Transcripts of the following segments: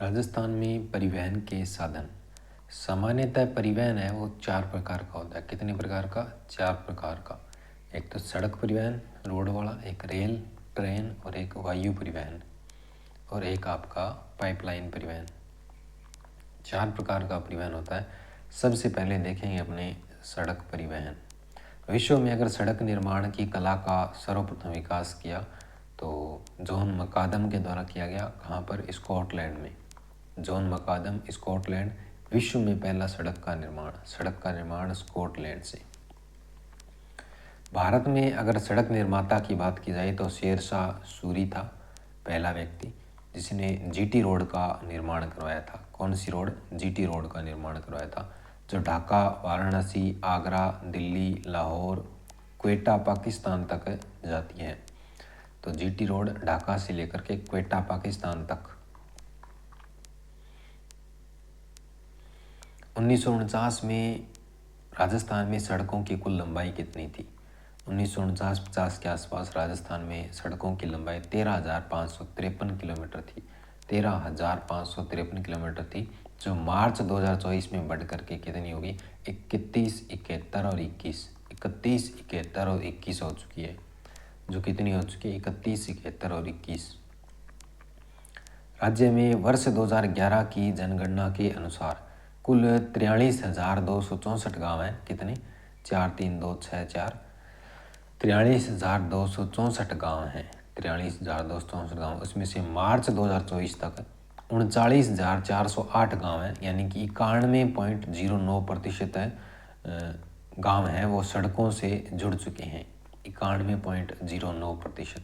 राजस्थान में परिवहन के साधन सामान्यतः परिवहन है वो 4 प्रकार का होता है। कितने प्रकार का? 4 प्रकार का। एक तो सड़क परिवहन रोड वाला, एक रेल, ट्रेन और एक वायु परिवहन और एक आपका पाइपलाइन परिवहन। 4 प्रकार का परिवहन होता है। सबसे पहले देखेंगे अपने सड़क परिवहन। विश्व में अगर सड़क निर्माण की कला का सर्वप्रथम विकास किया तो जॉन मकादम के द्वारा किया गया। कहाँ पर? स्कॉटलैंड में। John McAdam, Scotland. विश्व में पहला सड़क का निर्माण स्कॉटलैंड से। भारत में अगर सड़क निर्माता की बात की जाए तो शेरशाह सूरी था पहला व्यक्ति जिसने जीटी रोड का निर्माण करवाया था। कौन सी रोड? जीटी रोड का निर्माण करवाया था, जो ढाका, वाराणसी, आगरा, दिल्ली, लाहौर, क्वेटा, पाकिस्तान तक जाती है। तो जीटी रोड ढाका से लेकर के क्वेटा, पाकिस्तान तक। 1949 में राजस्थान में सड़कों की कुल लंबाई कितनी थी? 1949-50 के आसपास राजस्थान में सड़कों की लंबाई 13,553 किलोमीटर थी। 13,553 किलोमीटर थी, जो मार्च 2024 में बढ़ करके कितनी होगी? 31, 71 और 21। 31, 71 और 21 हो चुकी है। जो कितनी हो चुकी है? 31, 71 और 21। राज्य में वर्ष 2011 की जनगणना के अनुसार कुल 43,264 गाँव हैं। कितने? 43264। 43,264 गाँव हैं। 43,264 गाँव। उसमें से मार्च 2024 तक 39,408 गाँव हैं, यानी कि 91.09% गाँव हैं वो सड़कों से जुड़ चुके हैं। 91.09%।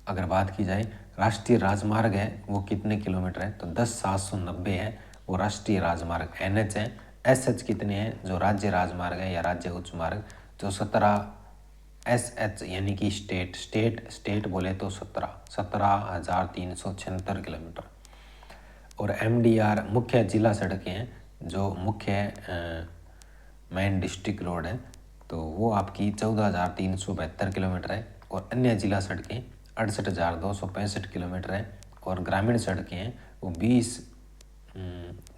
अगर बात की जाए राष्ट्रीय राजमार्ग है वो कितने किलोमीटर है? तो 10,790 है वो राष्ट्रीय राजमार्ग NH है। SH कितने हैं? जो राज्य राजमार्ग है या राज्य उच्च मार्ग, जो 17 SH यानी कि स्टेट बोले तो 17,376 किलोमीटर। और MDR मुख्य जिला सड़कें हैं, जो मुख्य मेन डिस्ट्रिक्ट रोड है तो वो आपकी 14,372 किलोमीटर है। और अन्य जिला सड़कें 68,265 किलोमीटर है। और ग्रामीण सड़कें हैं वो 2,63,000,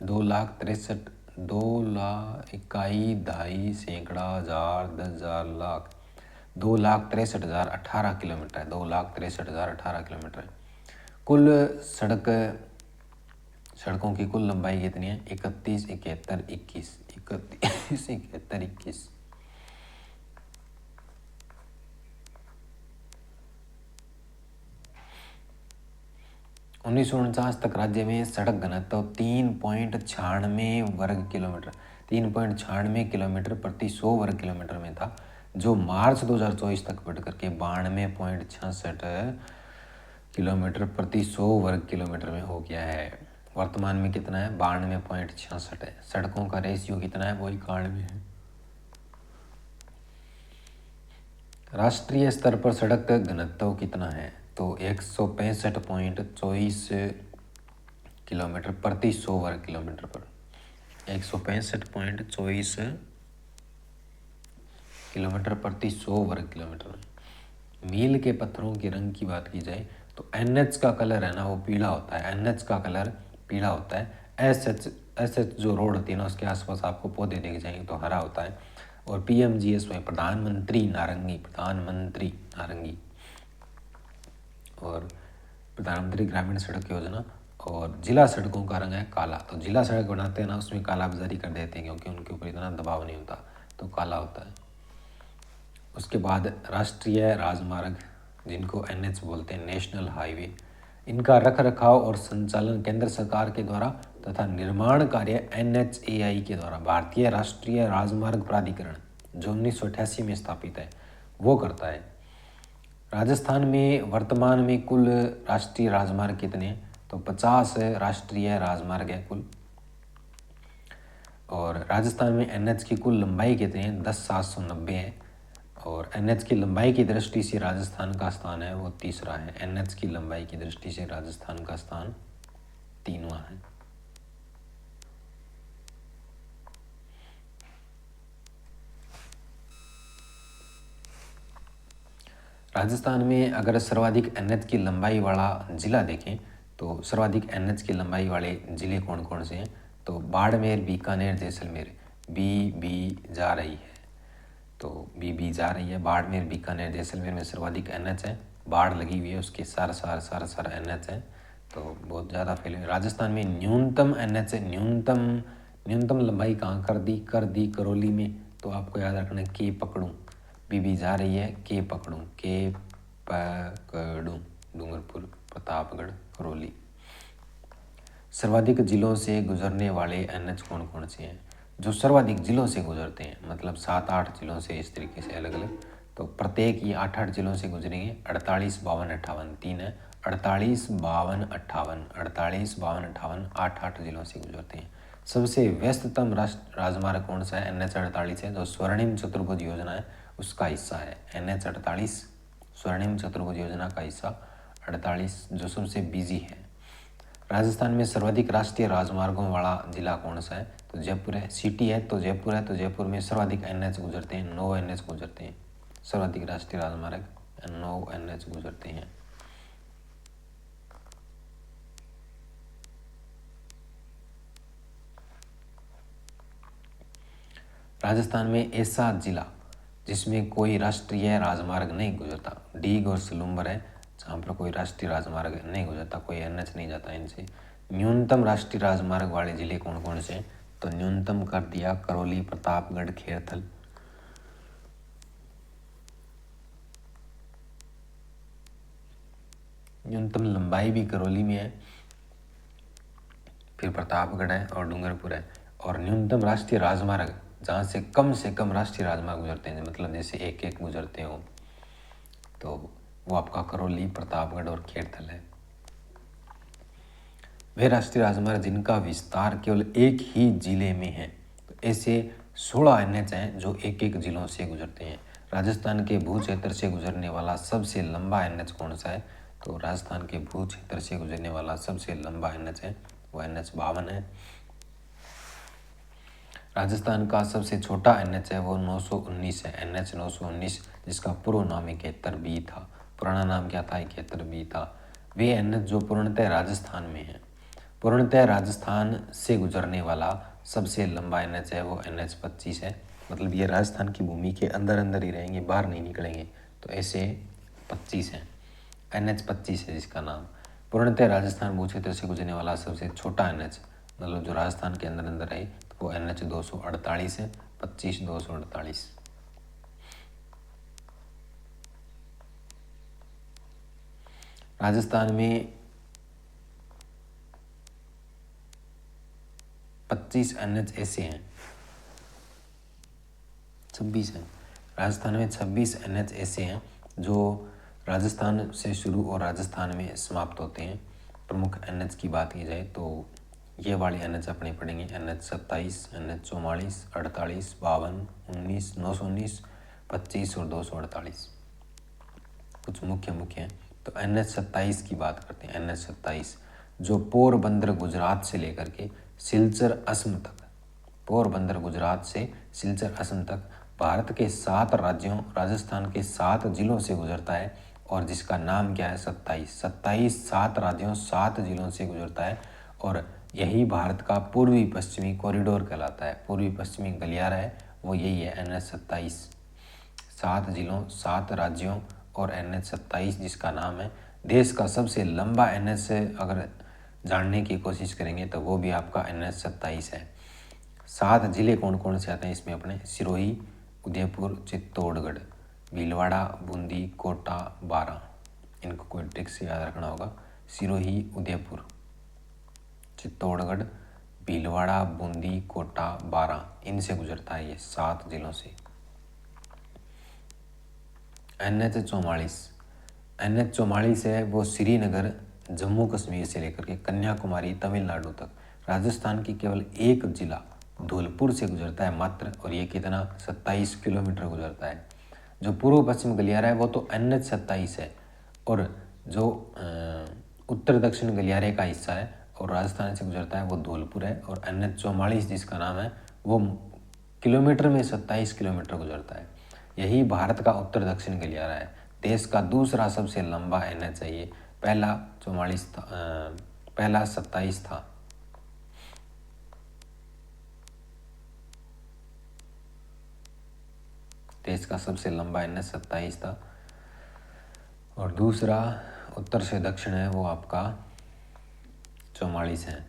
2,21,000, 2,50,000, सैकड़ा, हज़ार, 10,000, लाख, 2,63,018 किलोमीटर है। 2,63,018 किलोमीटर है। कुल सड़कों की कुल लंबाई कितनी है? 31, 71, 21। 31, 71, 21। 1949 तक राज्य में सड़क घनत्व 3.96 वर्ग किलोमीटर 3.96 किलोमीटर प्रति 100 वर्ग किलोमीटर में था, जो मार्च 2024 तक बढ़ करके 92.66 किलोमीटर प्रति 100 वर्ग किलोमीटर में हो गया है। वर्तमान में कितना है? 92.66 है। सड़कों का रेशियो कितना है? वो 91 है। राष्ट्रीय स्तर पर सड़क घनत्व कितना है? तो 165.24 किलोमीटर प्रति 100 वर्ग किलोमीटर पर। 165.24 किलोमीटर प्रति 100 वर्ग किलोमीटर में। मील के पत्थरों के रंग की बात की जाए तो NH का कलर है ना वो पीला होता है। NH का कलर पीला होता है। SH जो रोड होती है ना उसके आसपास आपको पौधे देखे जाएंगे तो हरा होता है। और PMGSY प्रधानमंत्री नारंगी और प्रधानमंत्री ग्रामीण सड़क योजना। और जिला सड़कों का रंग है काला। तो जिला सड़क बनाते हैं ना उसमें काला बाजारी कर देते हैं क्योंकि उनके ऊपर इतना दबाव नहीं होता, तो काला होता है। उसके बाद राष्ट्रीय राजमार्ग जिनको NH बोलते हैं, नेशनल हाईवे, इनका रख रखाव और संचालन केंद्र सरकार के द्वारा तथा निर्माण कार्य NHAI के द्वारा भारतीय राष्ट्रीय राजमार्ग प्राधिकरण जो 1988 में स्थापित है वो करता है। राजस्थान में वर्तमान में कुल राष्ट्रीय राजमार्ग कितने हैं? तो 50 राष्ट्रीय राजमार्ग है कुल। और राजस्थान में NH की कुल लंबाई कितनी है? 10,790 है। और NH की लंबाई की दृष्टि से राजस्थान का स्थान है वो तीसरा है। NH की लंबाई की दृष्टि से राजस्थान का स्थान 3वां है। राजस्थान में अगर सर्वाधिक NH की लंबाई वाला जिला देखें तो सर्वाधिक NH की लंबाई वाले जिले कौन कौन से हैं? तो बाड़मेर, बीकानेर, जैसलमेर। बी जा रही है, तो बी जा रही है। बाड़मेर, बीकानेर, जैसलमेर में सर्वाधिक NH है। बाढ़ लगी हुई है, उसके सारा NH है, तो बहुत ज़्यादा फैले हुए। राजस्थान में न्यूनतम NH है। न्यूनतम लंबाई कहाँ कर दी करौली में, तो आपको याद रखना है के पकड़ूँ। बी जा रही है, के पकड़ूँ, डूंगरपुर, प्रतापगढ़, करौली। सर्वाधिक जिलों से गुजरने वाले NH कौन कौन से हैं? जो सर्वाधिक जिलों से गुजरते हैं, मतलब 7-8 जिलों से, इस तरीके से अलग अलग, तो प्रत्येक ये 8-8 जिलों से गुजरेंगे। 48, 52, 58, 3 है। 48, 52, 58, 48, 52, 58, 8-8 जिलों से गुजरते हैं। सबसे व्यस्ततम राजमार्ग कौन सा है? NH 48 है, जो स्वर्णिम चतुर्भुज योजना है उसका हिस्सा है। NH 48 स्वर्णिम चतुर्भुज योजना का हिस्सा 48, जो सबसे बिजी है। राजस्थान में सर्वाधिक राष्ट्रीय राजमार्गों वाला जिला कौन सा है? तो जयपुर है। सिटी है तो जयपुर है, तो जयपुर में सर्वाधिक NH गुजरते हैं, 9 NH गुजरते हैं। सर्वाधिक राष्ट्रीय राजमार्ग 9 NH गुजरते हैं। राजस्थान में ऐसा जिला जिसमें कोई राष्ट्रीय राजमार्ग नहीं गुजरता, डीग और सलूम्बर है, जहाँ पर कोई राष्ट्रीय राजमार्ग नहीं गुजरता, कोई NH नहीं जाता इनसे। न्यूनतम राष्ट्रीय राजमार्ग वाले जिले कौन कौन से हैं? तो न्यूनतम कर दिया करौली, प्रतापगढ़, खेरथल। न्यूनतम लंबाई भी करौली में है, फिर प्रतापगढ़ है और डूंगरपुर है। और न्यूनतम राष्ट्रीय राजमार्ग जहाँ से कम राष्ट्रीय राजमार्ग गुजरते हैं, मतलब जैसे एक गुजरते हो, तो वो आपका करौली, प्रतापगढ़ और खेरथल है। वे राष्ट्रीय राजमार्ग जिनका विस्तार केवल एक ही जिले में है, तो ऐसे 16 NH हैं जो एक जिलों से गुजरते हैं। राजस्थान के भू क्षेत्र से गुजरने वाला सबसे लंबा NH कौन सा है? तो राजस्थान के भू क्षेत्र से गुजरने वाला सबसे लंबा NH है, वो NH 52 है। राजस्थान का सबसे छोटा NH है, वो 919 है, NH 919, जिसका पूर्व नाम 71B था। पुराना नाम क्या था? 71B था। वे NH जो पूर्णतः राजस्थान में है। पूर्णतः राजस्थान से गुजरने वाला सबसे लंबा NH है, वो NH 25 है। मतलब ये राजस्थान की भूमि के अंदर ही रहेंगे, बाहर नहीं निकलेंगे, तो ऐसे 25 हैं। NH 25 है जिसका नाम। पूर्णतः राजस्थान भू क्षेत्र से गुजरने वाला सबसे छोटा NH, मतलब जो राजस्थान के अंदर रहे, तो वो NH 248 है, 25 248। राजस्थान में 25 NH ऐसे हैं, 26 हैं। राजस्थान में 26 NH ऐसे हैं जो राजस्थान से शुरू और राजस्थान में समाप्त होते हैं। प्रमुख NH की बात की जाए तो ये वाले NH अपने पढ़ेंगे: NH 27, NH 44, 48, 52, 19, 919, 25 और 248। कुछ मुख्य हैं। तो NH 27 की बात करते हैं। NH 27 जो पोरबंदर गुजरात से लेकर के सिलचर असम तक, पोरबंदर गुजरात से सिलचर असम तक भारत के 7 राज्यों, राजस्थान के 7 जिलों से गुजरता है, और जिसका नाम क्या है? 27 7 राज्यों 7 जिलों से गुजरता है, और यही भारत का पूर्वी पश्चिमी कॉरिडोर कहलाता है। पूर्वी पश्चिमी गलियारा है वो यही है, NH 27। 7 जिलों 7 राज्यों और NH 27 जिसका नाम है। देश का सबसे लंबा NH अगर जानने की कोशिश करेंगे तो वो भी आपका NH 27 है। 7 जिले कौन कौन से आते हैं इसमें अपने? सिरोही, उदयपुर, चित्तौड़गढ़, भीलवाड़ा, बूंदी, कोटा, बारां। इनको कोई ट्रिक से याद रखना होगा। सिरोही, उदयपुर, चित्तौड़गढ़, भीलवाड़ा, बूंदी, कोटा, बारां, इनसे गुजरता है ये 7 जिलों से। NH 44, NH 44 है वो श्रीनगर, जम्मू कश्मीर से लेकर के कन्याकुमारी, तमिलनाडु तक, राजस्थान की केवल एक जिला धौलपुर से गुजरता है मात्र, और ये कितना? 27 किलोमीटर गुजरता है। जो पूर्व पश्चिम गलियारा है वो तो NH 27 है, और जो उत्तर दक्षिण गलियारे का हिस्सा है और राजस्थान से गुजरता है वो धौलपुर है, और NH 44 जिसका नाम है वो किलोमीटर में 27 किलोमीटर गुजरता है। यही भारत का उत्तर दक्षिण गलियारा है। देश का दूसरा सबसे लंबा NH है ये। पहला 44 था, पहला 27 था। देश का सबसे लंबा NH 27 था। और दूसरा उत्तर से दक्षिण है वो आपका 44 है।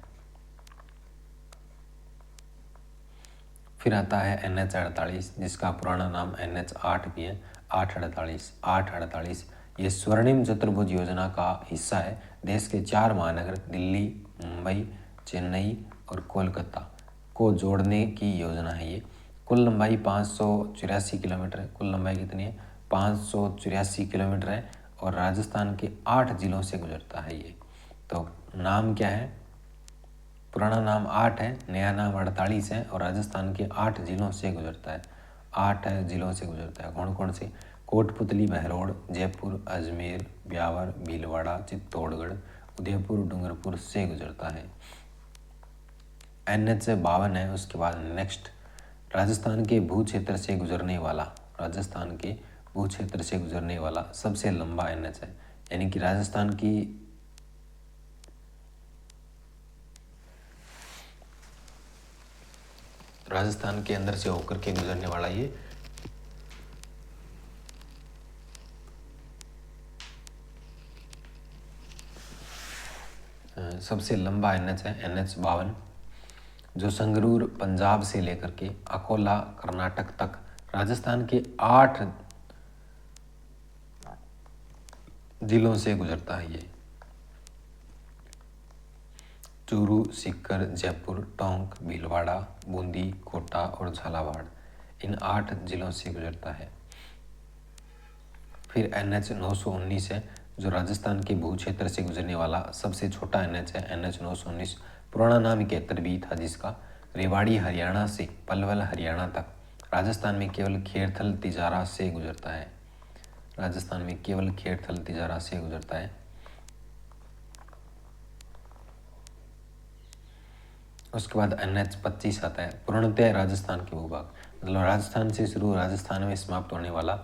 फिर आता है NH 48 जिसका पुराना नाम NH 8 भी है। 848 ये स्वर्णिम चतुर्भुज योजना का हिस्सा है। देश के 4 महानगर दिल्ली, मुंबई, चेन्नई और कोलकाता को जोड़ने की योजना है ये। कुल लंबाई 584 किलोमीटर है। कुल लंबाई कितनी है? 584 किलोमीटर है और राजस्थान के 8 जिलों से गुजरता है ये। तो नाम क्या है? पुराना नाम 8 है, नया नाम 48 है और राजस्थान के 8 जिलों से गुजरता है। 8 जिलों से गुजरता है। कौन कौन से? कोटपुतली, बहरोड़, जयपुर, अजमेर, ब्यावर, भीलवाड़ा, चित्तौड़गढ़, उदयपुर, डूंगरपुर से गुजरता है। NH 52 है। उसके बाद नेक्स्ट राजस्थान के भू क्षेत्र से गुजरने वाला सबसे लंबा NH है। यानी कि राजस्थान के अंदर से होकर के गुजरने वाला ये सबसे लंबा NH है, NH 52, जो संगरूर पंजाब से लेकर के अकोला कर्नाटक तक राजस्थान के 8 जिलों से गुजरता है ये। चूरू, सीकर, जयपुर, टोंक, भीलवाड़ा, बूंदी, कोटा और झालावाड़ इन 8 जिलों से गुजरता है। फिर NH 919 है जो राजस्थान के भू क्षेत्र से गुजरने वाला सबसे छोटा NH है। NH 919 पुराना नाम 71 था जिसका रेवाड़ी हरियाणा से पलवल हरियाणा तक राजस्थान में केवल खेरथल तिजारा से गुजरता है। राजस्थान में केवल खेरथल तिजारा से गुजरता है। उसके बाद NH 25 आता है, पूर्णतः राजस्थान के भूभाग, मतलब राजस्थान से शुरू राजस्थान में समाप्त होने वाला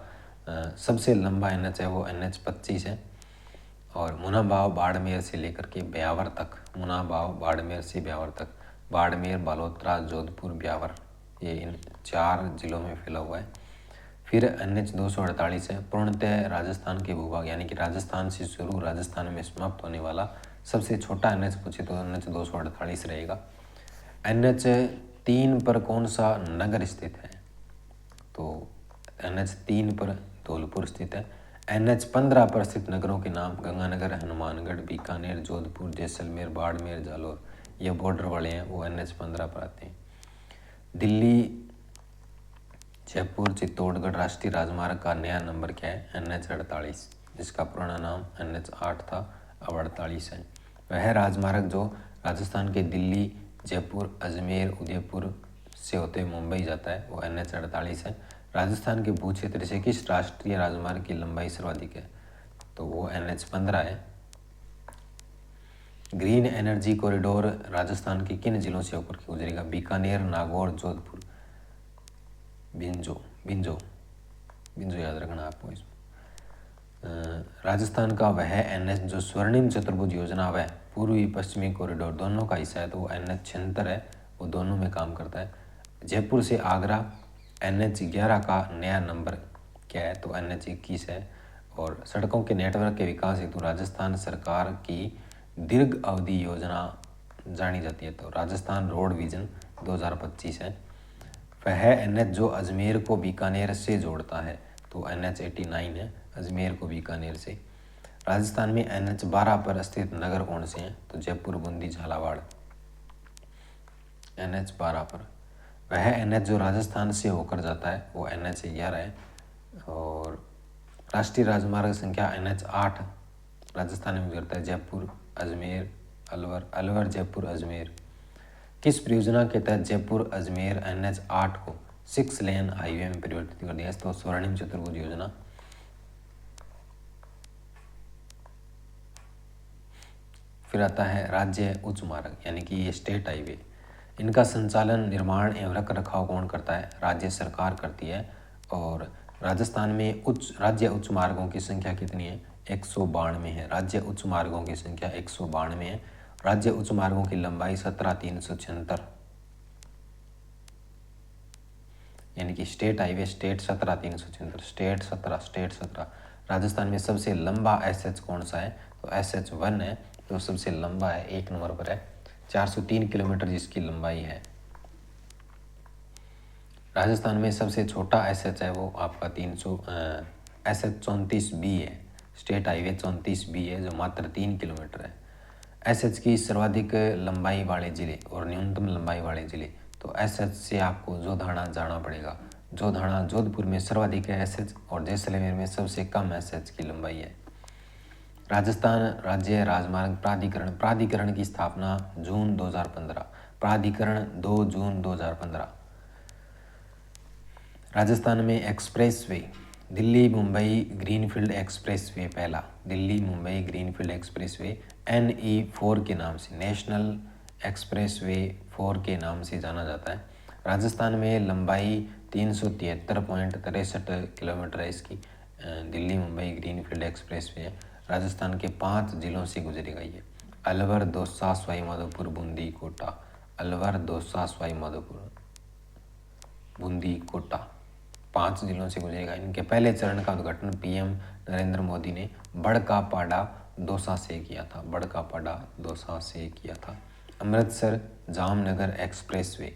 सबसे लंबा NH है वो NH 25 है। और मुनाबाव बाड़मेर से लेकर के ब्यावर तक, मुनाबाव बाड़मेर से ब्यावर तक, बाड़मेर, बालोतरा, जोधपुर, ब्यावर ये इन 4 जिलों में फैला हुआ है। फिर NH 248 है, पूर्णतः राजस्थान के भूभाग यानी कि राजस्थान से शुरू राजस्थान में समाप्त होने वाला सबसे छोटा NH पूछे तो NH 248 रहेगा। NH 3 पर कौन सा नगर स्थित है? तो NH 3 पर धौलपुर स्थित है। NH 15 पर स्थित नगरों के नाम गंगानगर, हनुमानगढ़, बीकानेर, जोधपुर, जैसलमेर, बाड़मेर, जालोर ये बॉर्डर वाले हैं वो NH 15 पर आते हैं। दिल्ली, जयपुर, चित्तौड़गढ़ राष्ट्रीय राजमार्ग का नया नंबर क्या है? NH 48 जिसका पुराना नाम NH 8 था, अब 48 है। वह राजमार्ग जो राजस्थान के दिल्ली, जयपुर, अजमेर, उदयपुर से होते मुंबई जाता है वो NH 48 है। राजस्थान के भू क्षेत्र से किस राष्ट्रीय राजमार्ग की लंबाई सर्वाधिक है? तो वो NH 15 है। ग्रीन एनर्जी कॉरिडोर राजस्थान के किन जिलों से होकर के गुजरेगा? बीकानेर, नागौर, जोधपुर, बिंजो याद रखना आपको इसमें। राजस्थान का वह NH जो स्वर्णिम चतुर्भुज योजना वह पूर्वी पश्चिमी कॉरिडोर दोनों का हिस्सा है तो वो NH 76 है, वो दोनों में काम करता है। जयपुर से आगरा NH 11 का नया नंबर क्या है? तो NH 21 है। और सड़कों के नेटवर्क के विकास हेतु राजस्थान सरकार की दीर्घ अवधि योजना जानी जाती है तो राजस्थान रोड विजन 2025 है। वह NH जो अजमेर को बीकानेर से जोड़ता है तो NH 89 है, अजमेर को बीकानेर से। राजस्थान में NH 12 पर स्थित नगर कौन से हैं? तो जयपुर, बूंदी, झालावाड़ NH 12 पर। वह NH जो राजस्थान से होकर जाता है वो NH 11 है। और राष्ट्रीय राजमार्ग संख्या NH 8 राजस्थान में गुजरता है, जयपुर, अजमेर, अलवर, जयपुर, अजमेर। किस परियोजना के तहत जयपुर अजमेर NH 8 को 6 लेन हाईवे में परिवर्तित कर दिया? तो स्वर्णिम चतुर्भुज योजना। फिर आता है राज्य उच्च मार्ग यानी कि ये स्टेट हाईवे। इनका संचालन, निर्माण एवं रख रखाव कौन करता है? राज्य सरकार करती है। और राजस्थान में राज्य उच्च मार्गों की संख्या कितनी है? 192 है। राज्य उच्च मार्गों की संख्या 192 है। राज्य उच्च मार्गों की लंबाई 17,376, यानी कि state highway state 17,376, state 17। Rajasthan में सबसे लंबा एसएच कौन सा है? तो SH1 है, जो सबसे लंबा है, 1 नंबर पर है, 403 किलोमीटर जिसकी लंबाई है। राजस्थान में सबसे छोटा एसएच है वो आपका 300 SH34B है, स्टेट हाईवे 34B है, जो मात्र 3 किलोमीटर है। एसएच की सर्वाधिक लंबाई वाले जिले और न्यूनतम लंबाई वाले जिले, तो एसएच से आपको जोधाना जाना पड़ेगा। जोधाना जोधपुर में सर्वाधिक है एसएच, और जैसलमेर में सबसे कम एसएच की लंबाई है। राजस्थान राज्य राजमार्ग प्राधिकरण की स्थापना जून 2015, प्राधिकरण 2 जून 2015। राजस्थान में expressway, Delhi Mumbai greenfield expressway, पहला Delhi Mumbai greenfield expressway NE4 के नाम से, नेशनल एक्सप्रेसवे 4 के नाम से जाना जाता है। राजस्थान में लंबाई 373.63 किलोमीटर है इसकी, दिल्ली मुंबई ग्रीनफील्ड एक्सप्रेसवे है। राजस्थान के 5 जिलों से गुजरेगा ये, अलवर, दौसा, सवाई माधोपुर, बूंदी, कोटा। अलवर, दौसा, सवाई माधोपुर, बूंदी, कोटा, 5 जिलों से गुजरेगा। इनके पहले चरण का उद्घाटन PM नरेंद्र मोदी ने बड़कापाड़ा दौसा से किया था, बड़कापाड़ा दौसा से किया था। अमृतसर जामनगर एक्सप्रेसवे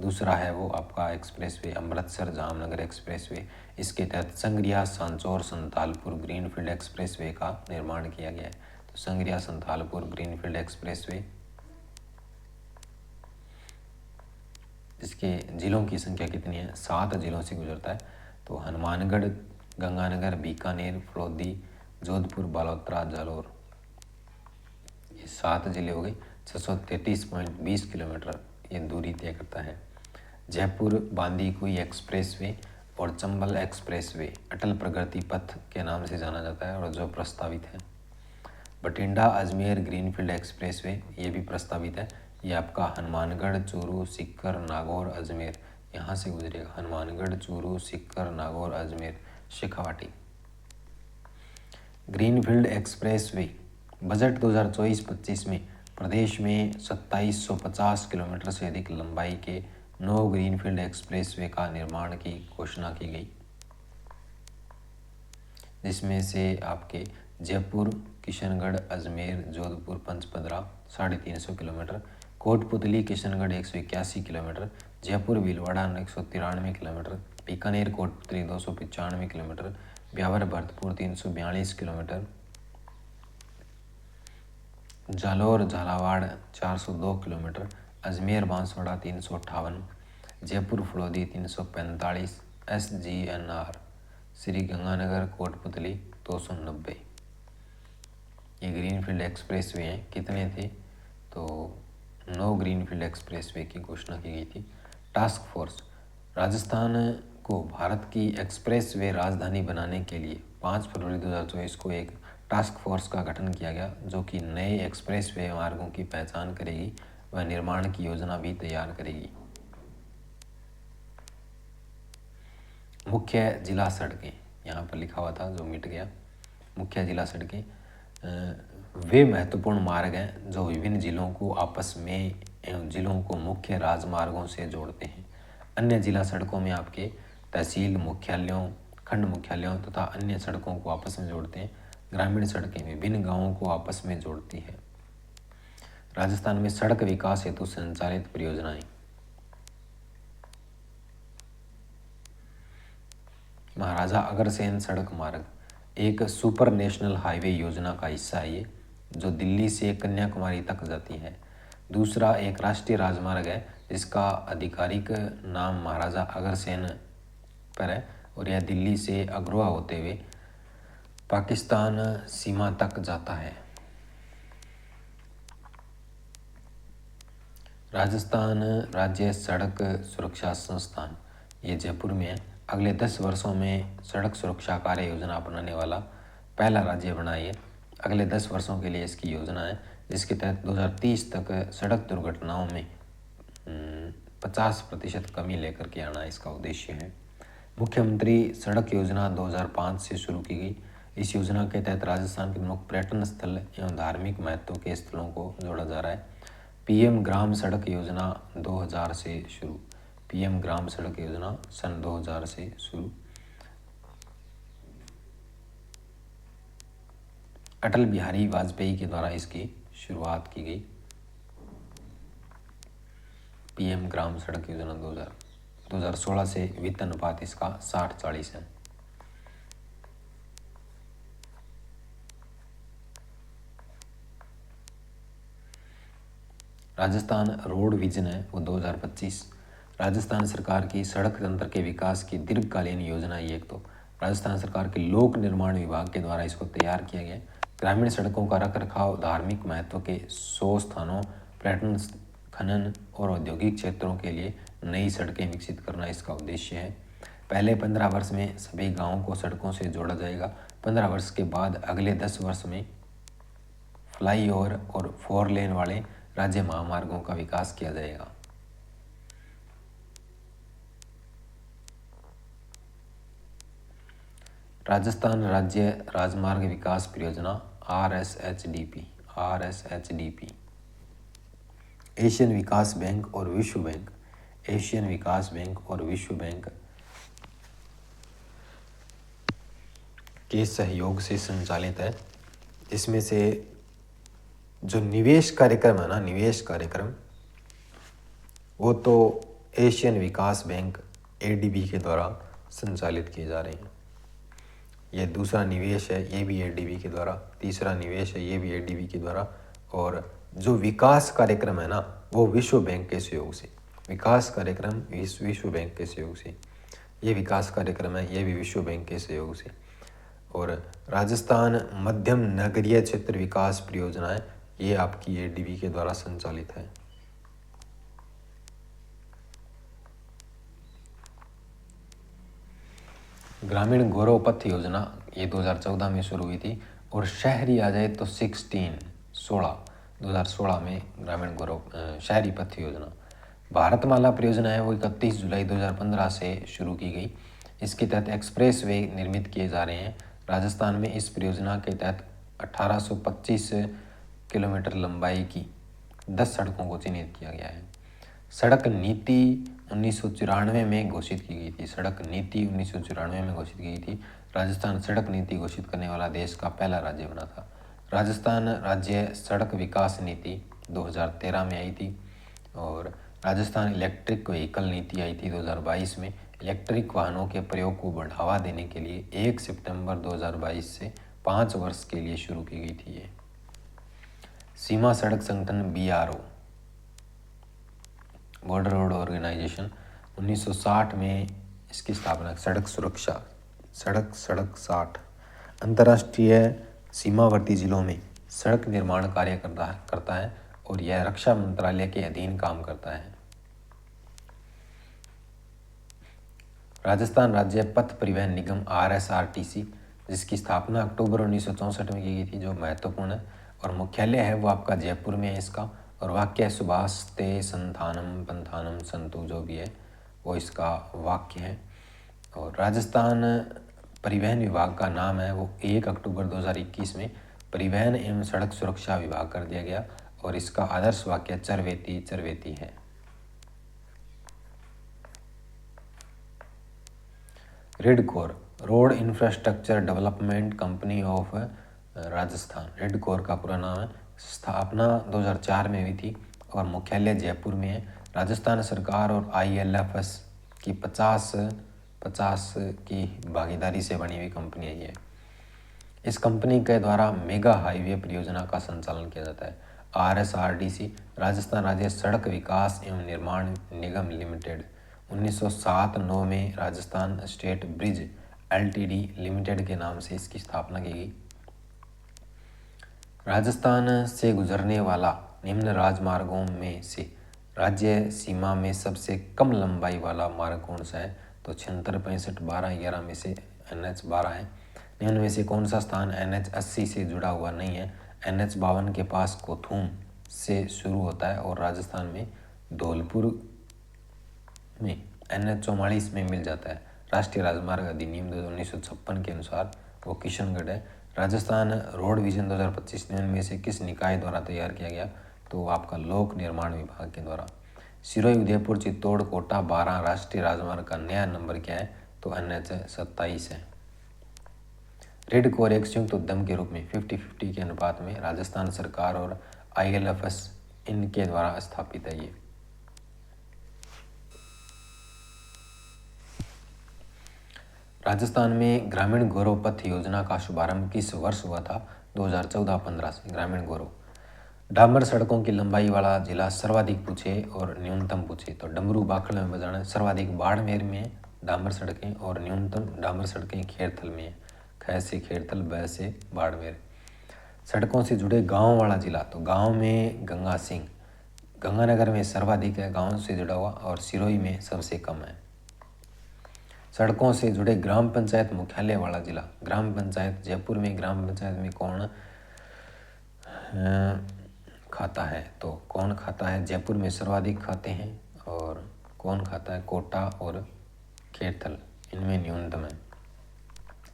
दूसरा है वो आपका एक्सप्रेसवे, अमृतसर जामनगर एक्सप्रेसवे। इसके तहत संग्रिया सांचौर संथालपुर ग्रीनफील्ड एक्सप्रेसवे का निर्माण किया गया है। तो संग्रिया संथालपुर ग्रीनफील्ड एक्सप्रेसवे, इसके जिलों की संख्या कितनी है? 7 जिलों से गुजरता है। तो हनुमानगढ़, गंगानगर, बीकानेर, फलोदी, जोधपुर, बालोतरा, जालोर, ये 7 जिले हो गए। 633.20 किलोमीटर ये दूरी तय करता है। जयपुर बांदीकुई एक्सप्रेसवे और चंबल एक्सप्रेसवे अटल प्रगति पथ के नाम से जाना जाता है, और जो प्रस्तावित है। बठिंडा अजमेर ग्रीनफील्ड एक्सप्रेसवे ये भी प्रस्तावित है। ये आपका हनुमानगढ़, चूरू, सीकर, नागौर, अजमेर, यहाँ से गुजरेगा। Hanumangarh, Churu, Sikar, Nagaur, Ajmer, Shekhawati. Greenfield expressway budget 2024-25 में प्रदेश में 2750 किलोमीटर से अधिक लंबाई के 9 ग्रीनफील्ड एक्सप्रेसवे का निर्माण की घोषणा की गई, जिसमें से आपके Jaipur, Kishangarh, Ajmer, Jodhpur, Panchpadra 350 kilometre, Kotputli Kishangarh 181 kilometre, Jaipur Bhilwara 193 kilometre, Bikaner Kotputli 295 kilometre, Beawar Bharatpur 342 kilometre, Jalore Jhalawar 402 kilometre, Ajmer Banswara 358, Jaipur Phalodi 345, SGNR Shri Ganganagar Kotputli 290। ये ग्रीनफील्ड एक्सप्रेसवे हैं। कितने थे? तो 9 ग्रीनफील्ड एक्सप्रेसवे की घोषणा की गई थी। टास्क फोर्स, राजस्थान को भारत की एक्सप्रेसवे राजधानी बनाने के लिए 5 फरवरी 2024 को एक टास्क फोर्स का गठन किया गया, जो कि नए एक्सप्रेसवे मार्गों की पहचान करेगी व निर्माण की योजना भी तैयार करेगी। मुख्य जिला सड़कें, यहाँ पर लिखा हुआ था जो मिट गया। मुख्य जिला सड़कें वे महत्वपूर्ण मार्ग हैं जो विभिन्न जिलों को आपस में एवं जिलों को मुख्य राजमार्गों से जोड़ते हैं। अन्य जिला सड़कों में आपके तहसील मुख्यालयों, खंड मुख्यालयों तथा अन्य सड़कों को आपस में जोड़ते हैं। ग्रामीण सड़कें विभिन्न गांवों को आपस में जोड़ती है। राजस्थान में सड़क विकास हेतु संचालित परियोजनाएं, महाराजा अग्रसेन सड़क मार्ग एक सुपर नेशनल हाईवे योजना का हिस्सा है ये, जो दिल्ली से कन्याकुमारी तक जाती है। दूसरा एक राष्ट्रीय राजमार्ग है जिसका आधिकारिक नाम महाराजा अग्रसेन पर है, और यह दिल्ली से अग्रवा होते हुए पाकिस्तान सीमा तक जाता है। राजस्थान राज्य सड़क सुरक्षा संस्थान ये जयपुर में है। अगले 10 वर्षों में सड़क सुरक्षा कार्य योजना अपनाने वाला पहला राज्य बना है। अगले 10 वर्षों के लिए इसकी योजना है, जिसके तहत 2030 तक सड़क दुर्घटनाओं में 50% कमी लेकर के आना इसका उद्देश्य है। मुख्यमंत्री सड़क योजना 2005 से शुरू की गई। इस योजना के तहत राजस्थान के प्रमुख पर्यटन स्थल एवं धार्मिक महत्व के स्थलों को जोड़ा जा रहा है। पीएम ग्राम सड़क योजना 2000 से शुरू। पीएम ग्राम सड़क योजना सन 2000 से शुरू। अटल बिहारी वाजपेयी के द्वारा इसकी शुरुआत की गई। पीएम ग्राम सड़क योजना 2016 से वित्त अनुपात इसका 60-40 है। राजस्थान रोड विजन है वो 2025। राजस्थान सरकार की सड़क तंत्र के विकास की दीर्घकालीन योजना ये एक तो राजस्थान सरकार के लोक निर्माण विभाग के द्वारा इसको तैयार किया गया। ग्रामीण सड़कों का रखरखाव, धार्मिक महत्व के 100 स्थानों, पर्यटन, खनन और औद्योगिक क्षेत्रों के लिए नई सड़कें विकसित करना इसका उद्देश्य है। पहले 15 वर्ष में सभी गाँवों को सड़कों से जोड़ा जाएगा। 15 वर्ष के बाद अगले 10 वर्ष में फ्लाईओवर और 4 लेन वाले राज्य महामार्गों का विकास किया जाएगा। राजस्थान राज्य राजमार्ग विकास परियोजना RSHDP। एशियन विकास बैंक और विश्व बैंक, एशियन विकास बैंक और विश्व बैंक के सहयोग से संचालित है। इसमें से जो निवेश कार्यक्रम है ना, निवेश कार्यक्रम, वो तो एशियन विकास बैंक ADB के द्वारा संचालित किए जा रहे हैं। ये दूसरा निवेश है, ये भी ADB के द्वारा। तीसरा निवेश है, ये भी ADB के द्वारा। और जो विकास कार्यक्रम है ना, वो विश्व बैंक के सहयोग से। विकास कार्यक्रम विश्व बैंक के सहयोग से। ये विकास कार्यक्रम है, ये भी विश्व बैंक के सहयोग से। और राजस्थान मध्यम नगरीय क्षेत्र विकास परियोजना है, ये आपकी ADB के द्वारा संचालित है। ग्रामीण गौरव पथ योजना ये 2014 में शुरू हुई थी। और शहरी आ जाए तो 2016 में ग्रामीण गौरव शहरी पथ योजना। भारतमाला परियोजना है वो 31 जुलाई 2015 से शुरू की गई। इसके तहत एक्सप्रेस वे निर्मित किए जा रहे हैं। राजस्थान में इस परियोजना के तहत 1825 किलोमीटर लंबाई की 10 सड़कों को चिन्हित किया गया है। सड़क नीति 1994 में घोषित की गई थी। सड़क नीति 1994 में घोषित की गई थी। राजस्थान सड़क नीति घोषित करने वाला देश का पहला राज्य बना था। राजस्थान राज्य सड़क विकास नीति 2013 में आई थी। और राजस्थान इलेक्ट्रिक व्हीकल नीति आई थी 2022 में। इलेक्ट्रिक वाहनों के प्रयोग को बढ़ावा देने के लिए 1 सितंबर 2022 से 5 वर्ष के लिए शुरू की गई थी। ये सीमा सड़क संगठन BRO, बॉर्डर रोड ऑर्गेनाइजेशन, 1960 में इसकी स्थापना। सड़क 60 अंतर्राष्ट्रीय सीमावर्ती जिलों में सड़क निर्माण कार्य करता है और यह रक्षा मंत्रालय के अधीन काम करता है। राजस्थान राज्य पथ परिवहन निगम RSRTC, जिसकी स्थापना अक्टूबर 1964 में की गई थी, जो महत्वपूर्ण है। और मुख्यालय है वो आपका जयपुर में है इसका। और वाक्य है सुभाष ते संथानम पंथानम संतु, जो भी है वो इसका वाक्य है। और राजस्थान परिवहन विभाग का नाम है वो 1 अक्टूबर 2021 में परिवहन एवं सड़क सुरक्षा विभाग कर दिया गया। और इसका आदर्श वाक्य चरवेती चरवेती है। RIDCOR, road infrastructure development company of Rajasthan. RIDCOR का पूरा नाम है। स्थापना 2004 में हुई थी और मुख्यालय जयपुर में है। राजस्थान सरकार और ILFS की 50 की भागीदारी से बनी हुई कंपनी है ये। इस कंपनी के द्वारा मेगा हाईवे परियोजना का संचालन किया जाता है। RSRDC, राजस्थान राज्य सड़क विकास एवं निर्माण निगम लिमिटेड, 1907-9 में Rajasthan state bridge LTD limited के नाम से इसकी स्थापना की गई। राजस्थान से गुजरने वाला निम्न राजमार्गों में से राज्य सीमा में सबसे कम लंबाई वाला मार्ग कौन सा है? तो 76, 65, 12, 11 में से NH12 है। निम्न में से कौन सा स्थान NH80 से जुड़ा हुआ नहीं है? NH52 के पास कोथूम से शुरू होता है और राजस्थान में धौलपुर में NH44 में मिल जाता है। राष्ट्रीय राजमार्ग अधिनियम 1956 के अनुसार वो किशनगढ़ है। राजस्थान रोड विजन 2025 में से किस निकाय द्वारा तैयार किया गया? तो आपका लोक निर्माण विभाग के द्वारा। सिरोही, उदयपुर, चित्तौड़, कोटा, 12 राष्ट्रीय राजमार्ग का नया नंबर क्या है? तो NH 27 है। रेडको और एक संयुक्त उद्यम के रूप में 50-50 के अनुपात में राजस्थान सरकार और ILFS इनके द्वारा स्थापित है ये। राजस्थान में ग्रामीण गौरव पथ योजना का शुभारंभ किस वर्ष हुआ था? 2014-15 से। ग्रामीण गौरव। डामर सड़कों की लंबाई वाला जिला सर्वाधिक पूछे और न्यूनतम पूछे तो डमरू, बाखल में बजाना। सर्वाधिक बाड़मेर में डामर सड़कें और न्यूनतम डामर सड़कें खेड़थल में है। ख से खेड़थल, ब से बाड़मेर। सड़कों से जुड़े गाँव वाला जिला तो गाँव में गंगा सिंह। गंगानगर में सर्वाधिक है गाँव से जुड़ा हुआ और सिरोही में सबसे कम है। सड़कों से जुड़े ग्राम पंचायत मुख्यालय वाला जिला। ग्राम पंचायत जयपुर में। ग्राम पंचायत में कौन खाता है? तो कौन खाता है? जयपुर में सर्वाधिक खाते हैं। और कौन खाता है? कोटा और खेड़थल, इनमें न्यूनतम है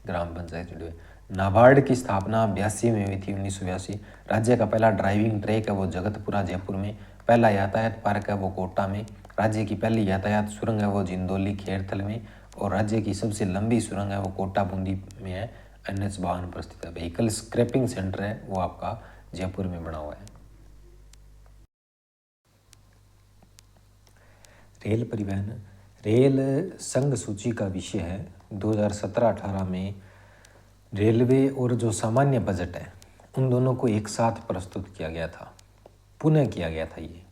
ग्राम पंचायत जुड़े। नाबार्ड की स्थापना 82 में हुई थी, 1982। राज्य का पहला ड्राइविंग ट्रैक है वो जगतपुरा जयपुर में। पहला यातायात पार्क है वो कोटा में। राज्य की पहली यातायात सुरंग है वो जिंदौली खेड़थल में। और राज्य की सबसे लंबी सुरंग है वो कोटा बूंदी में है, NH 52 पर स्थित है। व्हीकल स्क्रैपिंग सेंटर है वो आपका जयपुर में बना हुआ है। रेल परिवहन। रेल संघ सूची का विषय है। 2017-18 में रेलवे और जो सामान्य बजट है उन दोनों को एक साथ प्रस्तुत किया गया था, पुनः किया गया था ये।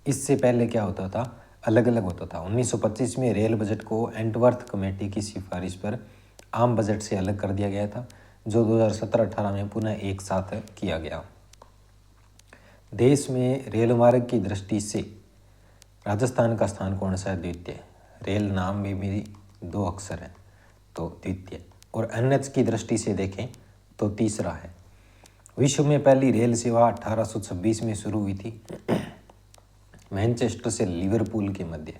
इससे पहले क्या होता था? अलग अलग होता था। 1925 में रेल बजट को एंटवर्थ कमेटी की सिफारिश पर आम बजट से अलग कर दिया गया था, जो 2017-18 में पुनः एक साथ किया गया। देश में रेल मार्ग की दृष्टि से राजस्थान का स्थान कौन सा है? द्वितीय। रेल नाम में मेरी 2 अक्षर है तो द्वितीय। और NH की दृष्टि से देखें तो तीसरा है। विश्व में पहली रेल सेवा 1826 में शुरू हुई थी, मैनचेस्टर से लिवरपूल के मध्य।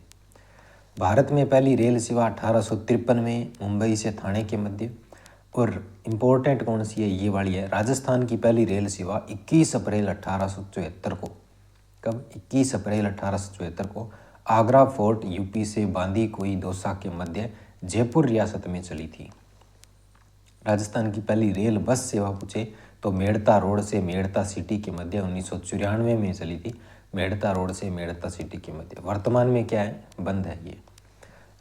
भारत में पहली रेल सेवा 1853 में मुंबई से ठाणे के मध्य। और इम्पोर्टेंट कौन सी है? ये वाली है। राजस्थान की पहली रेल सेवा 21 अप्रैल 1874 को। कब? 21 अप्रैल 1874 को आगरा फोर्ट UP से बांदी कोई दौसा के मध्य जयपुर रियासत में चली थी। राजस्थान की पहली रेल बस सेवा पूछे तो मेड़ता रोड से मेड़ता सिटी के मध्य 1994 में चली थी। मेड़ता रोड से मेड़ता सिटी के मध्य। वर्तमान में क्या है? बंद है ये।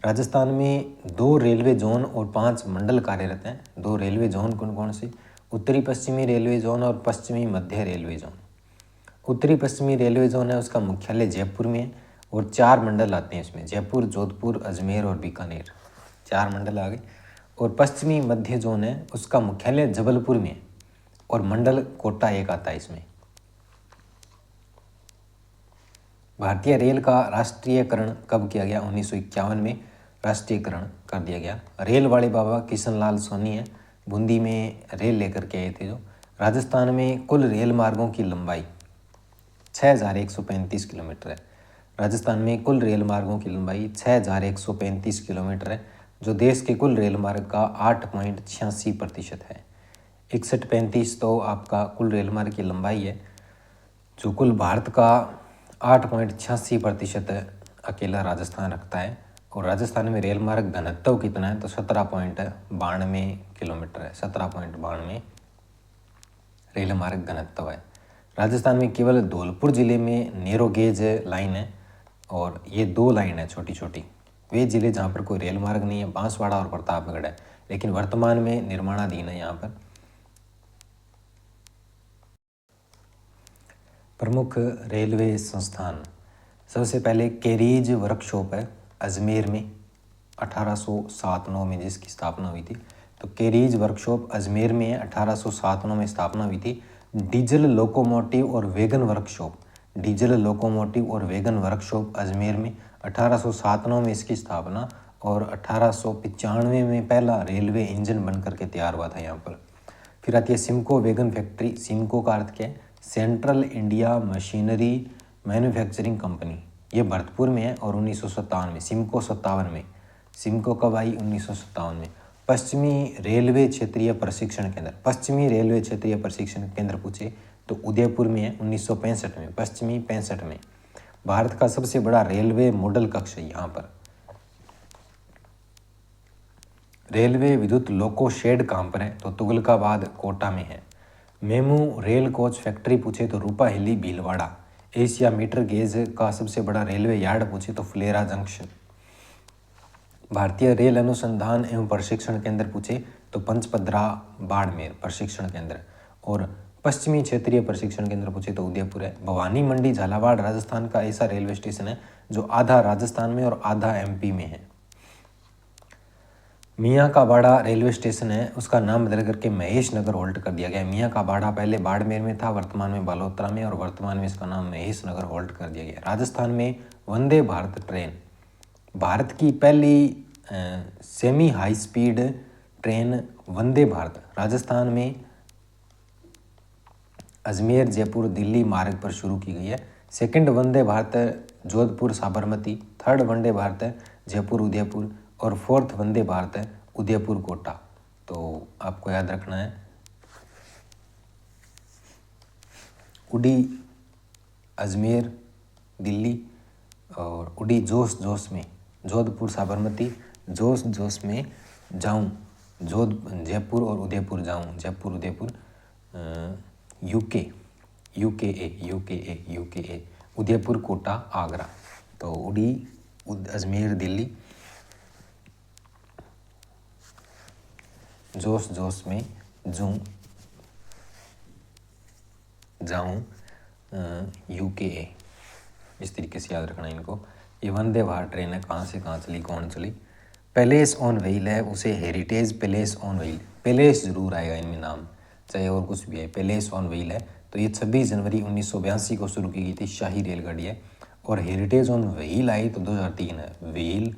राजस्थान में 2 रेलवे जोन और 5 मंडल कार्यरत हैं। 2 रेलवे जोन कौन कौन से? उत्तरी पश्चिमी रेलवे जोन और पश्चिमी मध्य रेलवे जोन। उत्तरी पश्चिमी रेलवे जोन है उसका मुख्यालय जयपुर में है और 4 मंडल आते हैं इसमें, जयपुर, जोधपुर, अजमेर और बीकानेर। 4 मंडल आ गए। और पश्चिमी मध्य जोन है उसका मुख्यालय जबलपुर में है और मंडल कोटा एक आता है इसमें। भारतीय रेल का राष्ट्रीयकरण कब किया गया? 1951 में राष्ट्रीयकरण कर दिया गया। रेल वाले बाबा किशनलाल सोनी है, बूंदी में रेल लेकर के आए थे जो। राजस्थान में कुल रेल मार्गों की लंबाई 6135 किलोमीटर है। राजस्थान में कुल रेल मार्गों की लंबाई 6135 किलोमीटर है, जो देश के कुल रेल मार्ग का 8.86% है। 6135 तो आपका कुल रेल मार्ग की लंबाई है, जो कुल भारत का 8.86% अकेला राजस्थान रखता है। और राजस्थान में रेल मार्ग घनत्व कितना है? तो 17.92 किलोमीटर है। 17.92 रेल मार्ग घनत्व है। राजस्थान में केवल धौलपुर जिले में नैरो गेज लाइन है और ये 2 लाइन है छोटी छोटी। वे जिले जहाँ पर कोई रेल मार्ग नहीं है बांसवाड़ा और प्रतापगढ़ है, लेकिन वर्तमान में निर्माणाधीन है यहाँ पर। प्रमुख रेलवे संस्थान, सबसे पहले कैरिज वर्कशॉप है अजमेर में, 1807-9 में जिसकी स्थापना हुई थी। तो कैरिज वर्कशॉप अजमेर में है, 1807-9 में स्थापना हुई थी। डीजल लोकोमोटिव और वैगन वर्कशॉप, डीजल लोकोमोटिव और वैगन वर्कशॉप अजमेर में 1807-9 में इसकी स्थापना और 1895 में पहला रेलवे इंजन बन करके तैयार हुआ था यहाँ पर। फिर आती है सिमको वैगन फैक्ट्री। सिमको का अर्थ क्या है? Central India machinery manufacturing company. ये भरतपुर में है और 1957 में, सिमको 57 में। सिमको कब आई? 1957 में। पश्चिमी रेलवे क्षेत्रीय प्रशिक्षण केंद्र, पश्चिमी रेलवे क्षेत्रीय प्रशिक्षण केंद्र पूछे तो उदयपुर में है 1965 में, पश्चिमी 65 में। भारत का सबसे बड़ा रेलवे मॉडल कक्ष है यहाँ पर। रेलवे विद्युत लोको शेड कहाँ पर है तो तुगलकाबाद कोटा में है। मेमू रेल कोच फैक्ट्री पूछे तो रूपाहिली भीलवाड़ा। एशिया मीटर गेज का सबसे बड़ा रेलवे यार्ड पूछे तो फुलेरा जंक्शन। भारतीय रेल अनुसंधान एवं प्रशिक्षण केंद्र पूछे तो पंचपदरा बाड़मेर प्रशिक्षण केंद्र। और पश्चिमी क्षेत्रीय प्रशिक्षण केंद्र पूछे तो उदयपुर है। भवानी मंडी झालावाड़ राजस्थान का ऐसा रेलवे स्टेशन है जो आधा राजस्थान में और आधा एमपी में है। मियाँ का बाड़ा रेलवे स्टेशन है, उसका नाम बदल करके महेश नगर होल्ट कर दिया गया है। मियाँ का बाड़ा पहले बाड़मेर में था, वर्तमान में बालोतरा में, और वर्तमान में इसका नाम महेश नगर होल्ट कर दिया गया। राजस्थान में वंदे भारत ट्रेन, भारत की पहली semi high speed train Vande Bharat Rajasthan में अजमेर जयपुर दिल्ली मार्ग पर शुरू की गई है। सेकंड वंदे भारत जोधपुर साबरमती, थर्ड वंदे भारत जयपुर उदयपुर, और फोर्थ वंदे भारत उदयपुर कोटा। तो आपको याद रखना है उड़ी अजमेर दिल्ली, और उड़ी जोश जोश में जोधपुर साबरमती, जोश जोश में जाऊँ जयपुर और उदयपुर जाऊँ, जयपुर उदयपुर यूके उदयपुर कोटा आगरा। तो उड़ी अजमेर दिल्ली, जोश जोश में जाऊँ यूके। इस तरीके से याद रखना इनको। ये वंदे भारत ट्रेन है, कहाँ से कहाँ चली, कौन चली। पैलेस ऑन व्हील है, उसे heritage palace on wheel, palace जरूर आएगा इनमें नाम, चाहे और कुछ भी है। पैलेस ऑन व्हील है तो ये 26 जनवरी 1982 को शुरू की गई थी, शाही रेलगाड़ी है। और हेरिटेज ऑन व्हील आई तो 2003 है, व्हील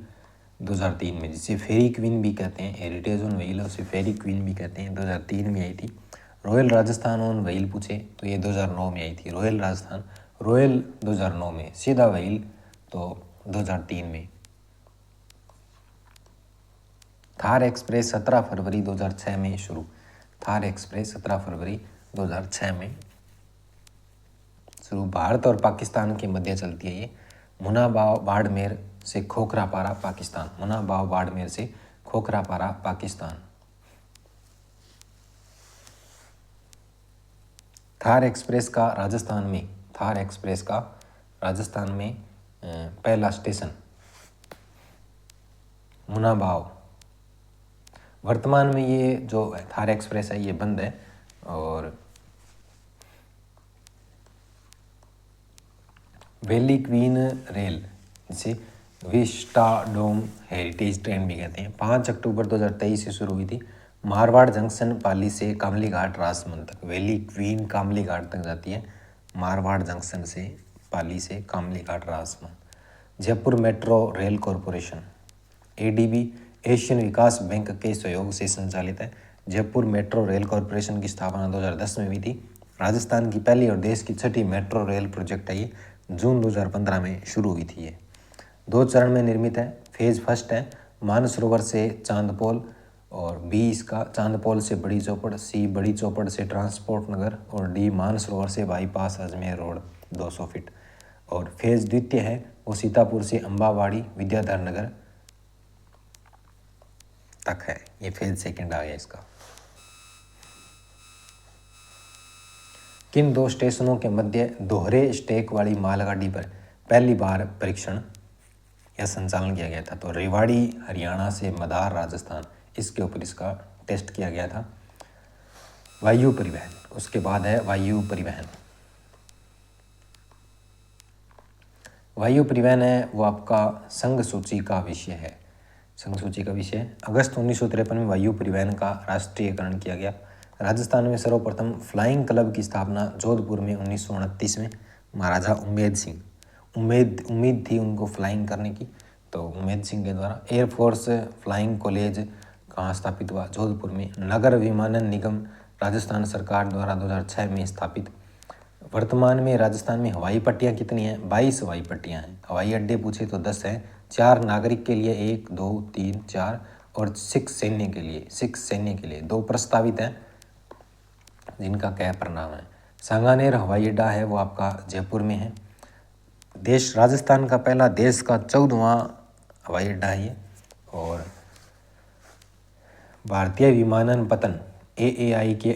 2003 में, जिसे फेरी क्वीन भी कहते हैं। हेरिटेज ऑन व्हील उसे फेरी क्वीन भी कहते हैं, 2003 में आई थी। रॉयल राजस्थान ऑन व्हील पूछे तो ये 2009 में आई थी। रॉयल राजस्थान, रॉयल 2009 में, सीधा व्हील तो 2003 में। थार एक्सप्रेस 17 फरवरी 2006 में शुरू, थार एक्सप्रेस 17 फरवरी 2006 में शुरू। भारत और पाकिस्तान के मध्य चलती है ये। मुनाबाव बाड़मेर से खोखरापारा पाकिस्तान, मुनाबाव बाड़मेर से खोखरापारा पाकिस्तान। थार एक्सप्रेस का राजस्थान में, थार एक्सप्रेस का राजस्थान में पहला स्टेशन मुनाबाव। वर्तमान में ये जो थार एक्सप्रेस है ये बंद है। और वैली क्वीन रेल, जिसे विस्टाडोम हेरिटेज ट्रेन भी कहते हैं, 5 अक्टूबर 2023 से शुरू हुई थी। मारवाड़ जंक्शन पाली से कामली घाट राजसमंद तक, वैली क्वीन कामली घाट तक जाती है, मारवाड़ जंक्शन से पाली से Kamli Ghat Rajsamand. Jaipur metro rail corporation ADB Asian विकास बैंक के सहयोग से संचालित है। जयपुर मेट्रो रेल कॉरपोरेशन की स्थापना 2010 में हुई थी। राजस्थान की पहली और देश की 6ठी मेट्रो रेल प्रोजेक्ट है ये, जून 2015 में शुरू हुई थी ये। 2 चरण में निर्मित है। फेज फर्स्ट है मानसरोवर से चांदपोल, और बी इसका चांदपोल से बड़ी चौपड़, सी बड़ी चौपड़ से ट्रांसपोर्ट नगर, और डी मानसरोवर से बाईपास अजमेर रोड 200 फीट। और फेज द्वितीय है वो सीतापुर से अम्बावाड़ी विद्याधर नगर तक है। ये फेज सेकंड आ गया इसका। किन 2 स्टेशनों के मध्य दोहरे स्टेक वाली मालगाड़ी पर पहली बार परीक्षण या संचालन किया गया था? तो रेवाड़ी हरियाणा से मदार राजस्थान, इसके ऊपर इसका टेस्ट किया गया था। वायु परिवहन, उसके बाद है वायु परिवहन। वायु परिवहन है वो आपका संघ सूची का विषय है, संघ सूची का विषय। अगस्त 1953 में वायु परिवहन का राष्ट्रीयकरण किया गया। राजस्थान में सर्वप्रथम फ्लाइंग क्लब की स्थापना जोधपुर में 1929 में महाराजा उम्मेद सिंह, उम्मीद थी उनको फ्लाइंग करने की, तो उम्मेद सिंह के द्वारा। एयरफोर्स फ्लाइंग कॉलेज कहाँ स्थापित हुआ? जोधपुर में। नगर विमानन निगम राजस्थान सरकार द्वारा 2006 में स्थापित। वर्तमान में राजस्थान में हवाई पट्टियाँ कितनी हैं? 22 हवाई पट्टियाँ हैं। हवाई अड्डे पूछे तो 10 हैं, 4 नागरिक के लिए, 1 2 3 4, और सिख सैन्य के लिए 2 प्रस्तावित हैं जिनका क्या परिणाम है। सांगानेर हवाई अड्डा है वो आपका जयपुर में है। राजस्थान का पहला देश का 14वां हवाई अड्डा है ये। और भारतीय विमानपत्तन AAI के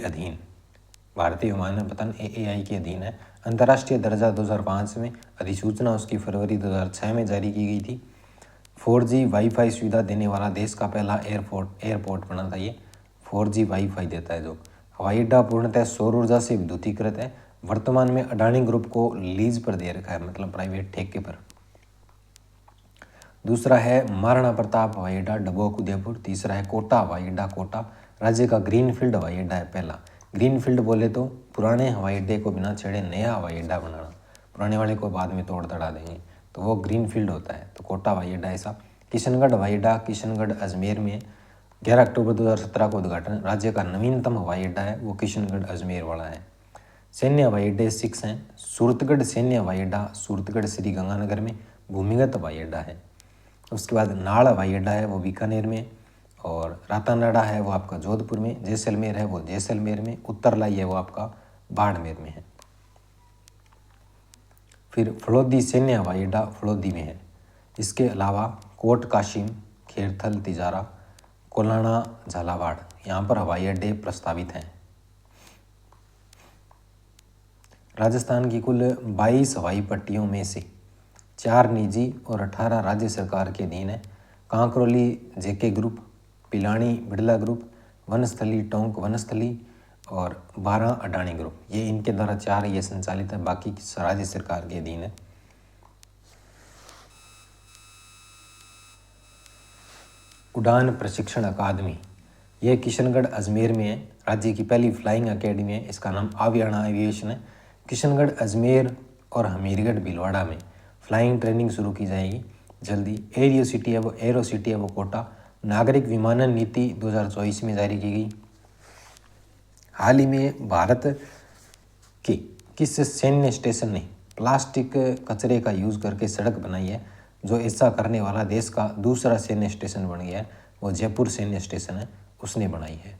अधीन है। अंतर्राष्ट्रीय दर्जा 2005 में, अधिसूचना उसकी फरवरी 2006 में जारी की गई थी। 4G वाईफाई सुविधा देने वाला देश का पहला एयरपोर्ट बना था ये। 4G वाईफाई देता है जो। हवाई अड्डा पूर्णतः सौर ऊर्जा से विद्युतीकृत है। वर्तमान में अडानी ग्रुप को लीज पर दे रखा है, मतलब प्राइवेट ठेके पर। दूसरा है महाराणा प्रताप हवाई अड्डा डबोक उदयपुर। तीसरा है कोटा हवाई अड्डा कोटा, राज्य का ग्रीनफील्ड हवाई अड्डा है पहला। ग्रीनफील्ड बोले तो पुराने हवाई अड्डे को बिना छेड़े नया हवाई अड्डा बनाना, पुराने वाले को बाद में तोड़ तड़ा देंगे तो वो ग्रीनफील्ड होता है। तो कोटा हवाई अड्डा ऐसा। किशनगढ़ हवाई अड्डा किशनगढ़ अजमेर में 11 अक्टूबर 2017 को उद्घाटन। राज्य का नवीनतम हवाई अड्डा है वो किशनगढ़ अजमेर वाला है। सैन्य हवाई अड्डे 6 हैं। सूरतगढ़ सैन्य हवाई अड्डा सूरतगढ़ श्री गंगानगर में भूमिगत हवाई अड्डा है। उसके बाद नाड़ हवाई अड्डा है वो बीकानेर में। और रातानाडा है वो आपका जोधपुर में। जैसलमेर है वो जैसलमेर में। उत्तरलाई है वो आपका बाड़मेर में है। फिर फलोदी सैन्य हवाई अड्डा फलोदी में है। इसके अलावा कोट काशिम, खेरथल तिजारा, कोलाना झालावाड़, यहाँ पर हवाई अड्डे प्रस्तावित हैं। राजस्थान की कुल 22 हवाई पट्टियों में से 4 निजी और 18 राज्य सरकार के अधीन है। Kankroli JK group, Pilani Birla group, Vanasthali Tonk Vanasthali और 12 अडानी ग्रुप, ये इनके द्वारा 4 ये संचालित है, बाकी राज्य सरकार के अधीन है। उड़ान प्रशिक्षण अकादमी, ये किशनगढ़ अजमेर में है। राज्य की पहली फ्लाइंग एकेडमी है। इसका नाम आवियाना एविएशन है। किशनगढ़ अजमेर और हमीरगढ़ भीलवाड़ा में फ्लाइंग ट्रेनिंग शुरू की जाएगी जल्दी। एरो सिटी है वो कोटा। नागरिक विमानन नीति 2024 में जारी की गई। हाल ही में भारत के किस सैन्य स्टेशन ने प्लास्टिक कचरे का यूज़ करके सड़क बनाई है? जो ऐसा करने वाला देश का दूसरा सैन्य स्टेशन बन गया है वो जयपुर सैन्य स्टेशन है, उसने बनाई है।